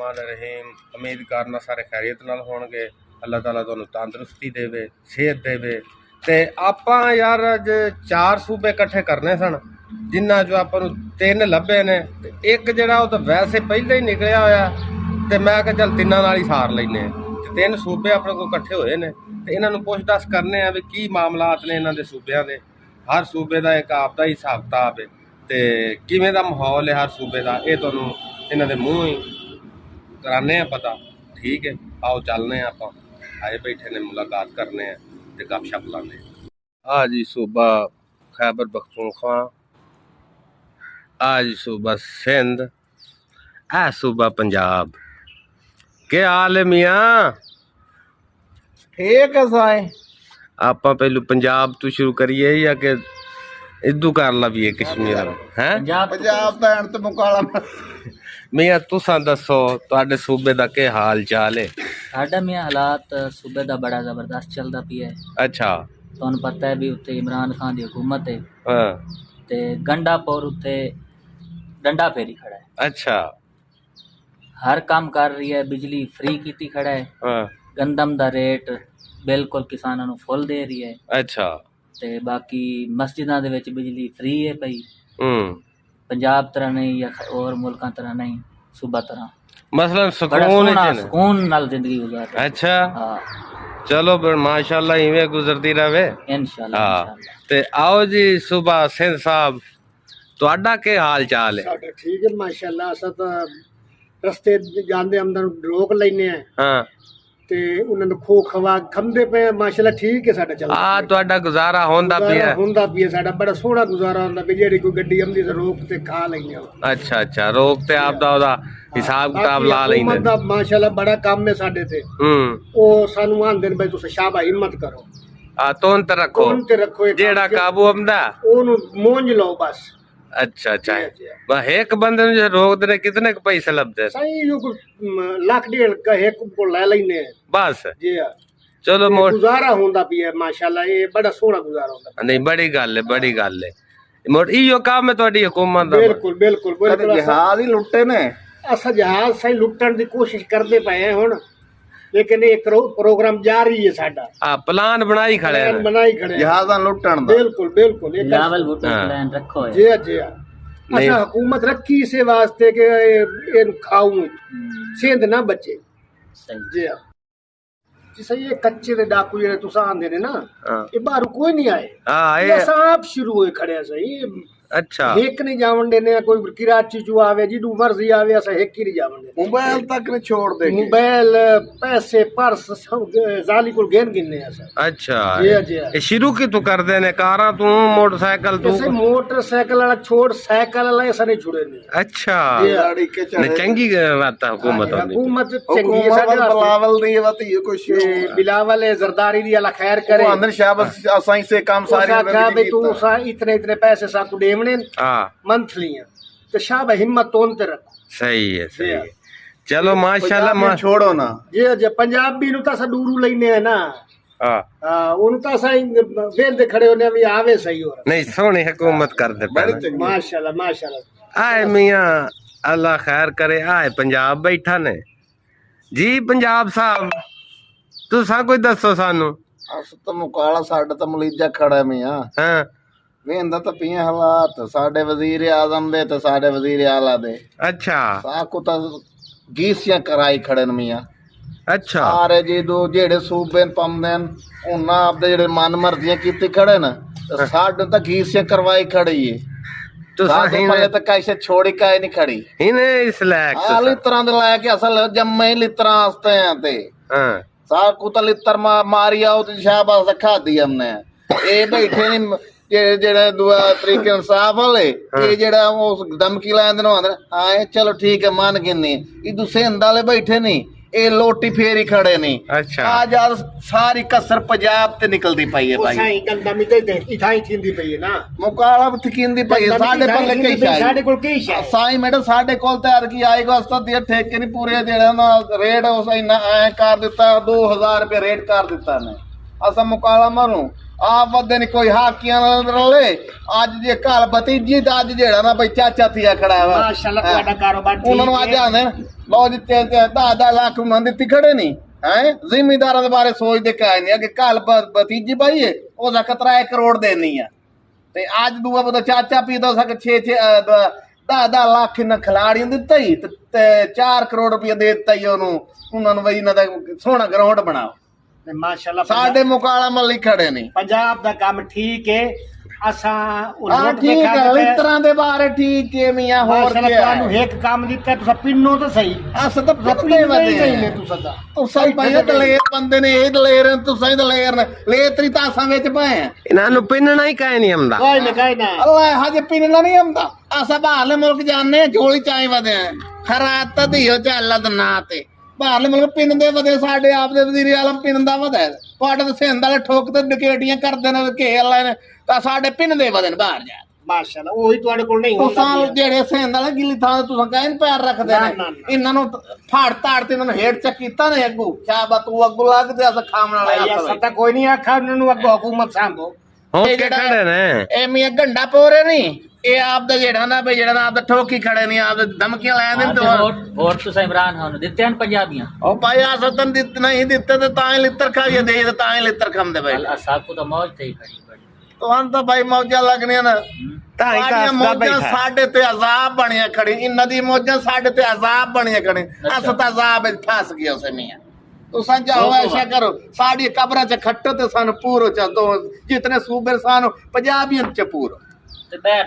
रहमान रहीम। उम्मीद करना सारे खैरियत नाल होणगे। अल्लाह ताला तुहानूं तंदुरुस्ती देवे, सेहत देवे। ते आपां यार अज 4 सूबे इकट्ठे करने सन, जिन्हां चों आपां नूं 3 लभे ने ते एक जिहड़ा ओह तां वैसे पहले ही निकलिया होया ते मैं कहा चल तिन्नां नाल ही सार लैने। ते 3 सूबे अपने कोल इकट्ठे होए ने ते इन्हां नूं पुੱਛ दस करने आ भी की मामलात ने इन्हां दे सूबिਆਂ दे। हर सूबे दा एक आपदा ही हिसाब किताब है ते किवें दा माहौल है हर सूबे दा, ये तुहानूं इन्हां दे मूँह ही कराने पता। ठीक है, आओ चलने आपां, आए बैठे ने, मुलाकात करने ते गपशप लाने। आ जी सूबा खैबर पख्तूनख्वा, आ जी सूबा सिंध, आ सूबा पंजाब। क्या हाल है मियाँ? ठीक है साईं। आपां पहलू पंजाब तो शुरू करिए या कि इदू कर लवीए कश्मीर है? पंजाब दा एंड ते मुकाला मियाँ तुसां दसो तुहाडे सूबे दा के हाल चाल है? साडा मियाँ हालात सूबे दा बड़ा जबरदस्त चलदा पिया है। अच्छा। तुहानूं पता है भी उत्ते इमरान खान दी हुकूमत है हाँ। ते गंडापुर उत्ते डंडा फेरी खड़ा है। अच्छा। हर काम कर रही है, बिजली फ्री कीती खड़ा है। हाँ। गंदम दा रेट बिल्कुल किसानां नूं फुल दे रही है। अच्छा। ते बाकी मस्जिदां दे विच बिजली फ्री है पई। पंजाब तरह नहीं या और मुल्कां तरह नहीं, सूबा तरह मसलन बड़ा सुकून सोहना है। सुकून नाल जिंदगी गुजार रहे। अच्छा। हाँ चलो फिर माशाल्लाह इवें गुजरती रहे इंशाल्लाह हाँ। इंशाल्लाह। ते आओ जी सुबह सिंध साहब, तुहाडा के हाल चाल है? साडा ठीक है माशाल्लाह। असां तां रस्ते जांदे अंदर रोक लैने आ हाँ ते उन्हां नूं खो खवा खंदे पे माशाल्लाह। ठीक है साडा चलदा आ तुहाडा गुजारा होंदा पिया? हुंदा पिया साडा बड़ा सोहना गुजारा हुंदा पे। जेड़ी कोई गड्डी आंदी ते रोक ते खा लैने। अच्छा अच्छा, रोक ते आप दा ओदा हिसाब किताब ला लैंदे। दा माशाल्लाह बड़ा काम है साडे ते। ओ सानू आंदे ने भाई तुस शाबा हिम्मत करो, आ तोन ते रखो, तोन ते रखो, जेड़ा काबू आंदा ओनू मोंज लो बस। अच्छा अच्छा। बस एक बंदे नूं जे रोक दे कितने क पैसे लभदे? सही यो लाख डेढ़ का एक को ले लैने बस जी। चलो मोर गुजारा होंदा पिया माशाल्लाह। ये बड़ा सोहना गुजारा होंदा। नहीं बड़ी गल है, बड़ी गल है। मोर इयो काम है तुहाडी हुकूमत दा? बिल्कुल बिल्कुल बिल्कुल। जहाज ही लुट्टे ने, अस जहाज सही लुट्टण दी कोशिश करदे पए हैं हुण, लेकिन एक प्रोग्राम जारी है साडा। हां, प्लान बनाई खड़े हैं, बनाई खड़े जहाज़ां लुट्टण दा। बिल्कुल बिल्कुल एक लावल बूटे प्लान रखो है। जी जी। असा हुकूमत रखी इसे वास्ते के इन खाऊं सेंध ना बचे। सही जी जी सही। ये कच्चे दे डाकू जेड़े तुसा आंदे ने ना, ये बाहरों कोई नहीं आए। हां ये सब शुरू होए खड़े सही। अच्छा। एक नहीं जावन देने, कोई कराची चो आवे जिडू मर्जी आवे, असा एक ही नहीं जावन देने। मोबाइल तक ने छोड़ दे, मोबाइल पैसे पर्स सब जाली को गेन गिनने असा। अच्छा। जी जी। ये शुरू की तू कर देने कारा तू मोटरसाइकिल तू? ऐसे मोटरसाइकिल वाला छोड़, साइकिल वाला ऐसा नहीं छुड़े ने। अच्छा। गाड़ी के चढ़े चंगी बात है हुकूमत होंदी। हुकूमत चंगी है साडे वास्ते। बिलावल दी बात ये कुछ बिलावल बिलावल दी अल्लाह खैर करे। अंदर शाबाश असाई से काम सारी भाई तू सा इतने इतने पैसे सा को देवने। हां मंथली तो शाबा हिम्मत तोन ते रखो। सही है सही है। चलो माशाल्लाह छोड़ो ना जी जी। पंजाबी नु ता दूरू लेने है ना। हां उन ता सही वेंदे खड़े होने भी आवे सही हो नहीं। सोनी हुकूमत कर दे माशाल्लाह माशाल्लाह। आए मियां अल्लाह खैर करे। आए पंजाब बैठा ने जी। पंजाब साहब तुसा कोई दसो सानू। अस तो मुकाला साडा तो मलीजा खड़ा है मियां। हां वेंदा तो पिया हालात साडे वजीर आजम दे ते साडे वजीर आला दे। अच्छा। साकू तो गीसियां कराई खड़े न मियां। अच्छा। सारे जी दो जेड़े सूबे पमदे न उन्हां आपदे जेड़े मन मर्जियां कीती खड़े न, ते साडे तो गीसियां करवाई खड़ी है। तो साडे पल्ले तो कैसे छोड़ी काई नहीं खड़ी इने इस लायक तो लित्तरां दे लायक असल जम्मे ही लित्तरां आस्ते हैं ते। हां साकू तो लित्तर मारी आओ ते शाबाश रखा दी हमने। ए बैठे नहीं जेड़ा दुआ तरीके इंसाफ वाले, ये जेड़ा उस धमकी लांदे न आंदे हां चलो ठीक है मान गिनी। इदू सिंध वाले बैठे नहीं, ए लोटी फेरी खड़े नहीं। अच्छा। आज आज सारी कसर पंजाब ते निकलदी पई है भाई। सही गंदा मी ते इथाई थींदी पई है ना। मुकाला थकींदी पई है साडे पल्ले कई शाय साडे कोल कई शाय साई मैडम साडे कोल ते हर की आएगा अस्ता दे ठेके नहीं पूरे जेड़ा ना रेट उस इना ऐ कर दिता 2000 रुपए रेट कर दिता ने। असा मुकाला मारू ਆਪ ਬੰਦੇ ਨੇ ਕੋਈ ਹਾਕੀਆਂ ਨਾਲ ਰਲੇ ਅੱਜ ਜੇ ਘਰ ਭਤੀਜੀ ਤਾਂ ਅੱਜ ਜਿਹੜਾ ਨਾ ਬਈ ਚਾਚਾ ਥੀਆ ਖੜਾ ਵਾ ਮਾਸ਼ਾਅੱਲਾ ਤੁਹਾਡਾ ਕਾਰੋਬਾਰ ਠੀਕ ਉਹਨਾਂ ਨੂੰ ਅੱਜ ਆਂਦੇ ਲੋ ਜੀ 10 ਲੱਖ ਉਹਨਾਂ ਦਿੱਤੀ ਖੜੇ ਨਹੀਂ ਹੈ ਜ਼ਿਮੀਂਦਾਰਾਂ ਦੇ ਬਾਰੇ ਸੋਚਦੇ ਕਾਇ ਨਹੀਂ ਕਿ ਘਰ ਭਤੀਜੀ ਭਾਈ ਉਹਦਾ 3 ਕਰੋੜ ਦੇਣੀ ਆ ਤੇ ਅੱਜ ਦੂਆ ਬਦਾ ਚਾਚਾ ਪੀਦਾ ਸਕ 10 ਲੱਖ ਇਹਨਾਂ ਖਿਲਾੜੀਆਂ ਦਿੱਤਾ ਹੀ ਤੇ 4 ਕਰੋੜ ਰੁਪਏ ਦੇ ਦਿੱਤਾ ਹੀ ਉਹਨੂੰ ਉਹਨਾਂ ਨੂੰ ਬਈ ਇਹਨਾਂ ਦਾ ਸੋਹਣਾ ਗਰਾਊਂਡ ਬਣਾਓ ਮਾਸ਼ਾਅੱਲਾ ਸਾਡੇ ਮੁਕਾਲਾ ਮੱਲੀ ਖੜੇ ਨਹੀਂ ਪੰਜਾਬ ਦਾ ਕੰਮ ਠੀਕ ਹੈ ਅਸਾਂ ਹਾਂ ਠੀਕ ਹੈ ਲਿੱਤਰਾਂ ਦੇ ਬਾਰੇ ਠੀਕ ਹੈ ਮੀਆਂ ਹੋਰ ਕੀ ਤੁਹਾਨੂੰ ਇੱਕ ਕੰਮ ਦਿੱਤਾ ਤੁਸੀਂ ਪਿੰਨੋ ਤਾਂ ਸਹੀ ਅਸ ਤਾਂ ਪਿੰਨੇ ਵਧੇ ਤੂੰ ਸਹੀ ਭਾਈ ਦਲੇਰ ਬੰਦੇ ਨੇ ਇਹ ਦਲੇਰ ਤੂੰ ਸਹੀ ਦਲੇਰ ਨੇ ਲੈ ਤਰੀ ਤਾਸਾਂ ਵਿੱਚ ਪਾਏ ਇਹਨਾਂ ਨੂੰ ਪਿੰਨਣਾ ਹੀ ਕਾਇ ਨਹੀਂ ਆਉਂਦਾ ਕੋਈ ਨਾ ਅੱਲਾ ਹਜੇ ਪਿੰਨਣਾ ਨਹੀਂ ਆਉਂਦਾ ਅਸਾਂ ਬਾਹਰਲੇ ਮੁਲਕ ਜਾਂਦੇ ਝੋਲੀ ਚਾਈ ਵਧੇ ਖਰਾਤ ਤਾਂ ਦਿਓ ਚੱਲ ਦਾ ਨਾਂ ਤੇ ਬਾਹਰਲੇ ਮੁਲਕ ਪਿੰਨਦੇ ਵਧੇ ਸਾਡੇ ਆਪ ਦੇ ਵਜ਼ੀਰ ਆਲਮ ਪਿੰਨਦਾ ਵਧੇ ਤੁਹਾਡੇ ਤਾਂ ਸਿੰਧ ਵਾਲੇ ਠੋਕ ਤੇ ਡਕੇਟੀਆਂ ਕਰਦੇ ਨੇ ਘੇ ਅੱਲਾ ਨੇ ਤਾਂ ਸਾਡੇ ਪਿੰਨਦੇ ਵਧੇ ਬਾਹਰ ਜਾ ਮਾਸ਼ਾਅੱਲਾ ਉਹੀ ਤੁਹਾਡੇ ਕੋਲ ਨਹੀਂ ਤੁਸੀਂ ਜਿਹੜੇ ਸਿੰਧ ਵਾਲੇ ਗਿੱਲੀ ਥਾਂ ਤੇ ਤੁਸੀਂ ਕਹਿਣ ਪੈਰ ਰੱਖਦੇ ਨੇ ਇਹਨਾਂ ਨੂੰ ਫਾੜ ਤਾੜ ਤੇ ਇਹਨਾਂ ਨੂੰ ਹੇਠ ਚੱਕ ਕੀਤਾ ਨੇ ਅੱਗੂ ਕਿਆ ਬਾ ਤੂੰ ਅੱਗੂ ਲੱਗਦੇ ਅਸ ਖਾਣ ਵਾਲੇ ਆ ਸਤਾ ਕੋਈ ਨਹੀਂ ਆਖਾ ਉਹਨਾਂ ਨੂੰ ਅੱਗੋਂ ਹਕੂਮਤ ਸਾਂਭੋ ਹੁਣ ਕਿ ਖੜੇ ਨੇ ਇਹ ਮੀਆਂ ਗੰਡਾ ਪੋਰੇ ਨਹੀਂ ਇਹ ਆਪ ਦਾ ਜਿਹੜਾ ਨਾ ਬਈ ਜਿਹੜਾ ਨਾ ਆਪ ਦਾ ਠੋਕੀ ਖੜੇ ਨਹੀਂ ਆਪ ਧਮਕੀਆਂ ਲੈ ਦਿੰਦੇ ਵੋਟ ਤੁਸੀਂ ਇਮਰਾਨ ਖਾਨ ਨੂੰ ਦਿੱਤੇ ਹਨ ਪੰਜਾਬੀਆਂ ਉਹ ਭਾਈ ਆ ਸਤਨ ਦਿੱਤ ਨਹੀਂ ਦਿੱਤੇ ਤੇ ਤਾਂ ਹੀ ਲਿੱਤਰ ਖਾਈਏ ਦੇ ਤੇ ਤਾਂ ਹੀ ਲਿੱਤਰ ਖਾਂਦੇ ਭਾਈ ਅੱਲਾ ਸਾਹਿਬ ਕੋ ਤਾਂ ਮੌਜ ਤੇ ਹੀ ਖੜੀ ਬੜੀ ਤੁਹਾਨੂੰ ਤਾਂ ਭਾਈ ਮੌਜਾਂ ਲੱਗਣੀਆਂ ਨਾ ਤਾਂ ਹੀ ਸਾਡੀਆਂ ਕਾਸਦਾ ਮੌਜਾਂ ਬੈਠਾ ਸਾਡੇ ਤੇ ਅਜ਼ਾਬ ਬਣੀਆਂ ਖੜੀ ਇਹਨਾਂ ਦੀ ਮੌਜਾਂ ਸਾਡੇ ਤੇ ਅਜ਼ਾਬ ਬਣੀਆਂ ਖੜੀ ਅਸ ਤਾਂ ਅਜ਼ਾਬ ਵਿੱਚ ਫਸ ਗਿਆ ਉਸੇ ਮੀਆਂ ਤੁਸੀਂ ਜਾਓ ਐਸਾ ਕਰੋ ਸਾਡੀ ਕਬਰਾਂ 'ਚ ਖੱਟੋ ਤੇ ਸਾਨੂੰ ਪੂਰੋ ਚ ਦੋ ਜਿਤਨੇ ਸੂਬੇ ਸਾਨੂੰ ਪੰਜਾਬੀਆਂ 'ਚ ਪੂਰੋ ਤੇ ਬੈਠ